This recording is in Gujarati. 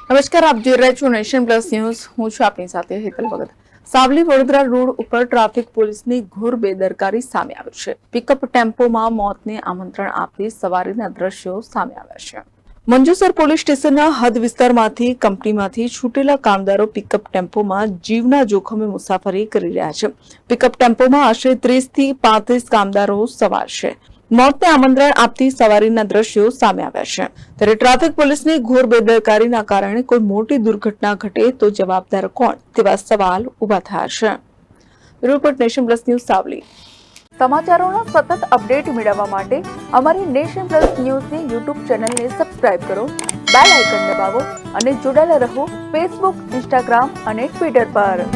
નમસ્કાર, આપ જોઈ રહ્યા છો નેશન પ્લસ ન્યૂઝ. હું છું આપની સાથે હેતલ ભગત. સાવલી વડોદરા રોડ ઉપર ટ્રાફિક પોલીસની ઘોર બેદરકારી સામે આવી છે. પિકઅપ ટેમ્પોમાં મોતને આમંત્રણ આપતી સવારીના દ્રશ્યો સામે આવ્યા છે. મંજુસર પોલીસ સ્ટેશનના હદ વિસ્તારમાંથી કંપનીમાંથી છૂટેલા કામદારો પિકઅપ ટેમ્પોમાં જીવના જોખમે મુસાફરી કરી રહ્યા છે. પિકઅપ ટેમ્પોમાં આશરે 30 થી 35 કામદારો સવાર છે. મોતને આમંત્રણ આપતી સવારીના દ્રશ્યો સામે આવ્યા છે. ત્યારે ટ્રાફિક પોલીસની ઘોર બેદરકારીના કારણે કોઈ મોટી દુર્ઘટના ઘટે તો જવાબદાર કોણ તેવા સવાલ ઉભા થયા છે. Report nation plus news Savli. સમાચારોના સતત અપડેટ મેળવવા માટે અમારી નેશન પ્લસ ન્યૂઝની યુટ્યુબ ચેનલને સબસ્ક્રાઇબ કરો, બેલ આઇકન દબાવો અને જોડાયેલા રહો ફેસબુક, ઇન્સ્ટાગ્રામ અને ટ્વિટર પર.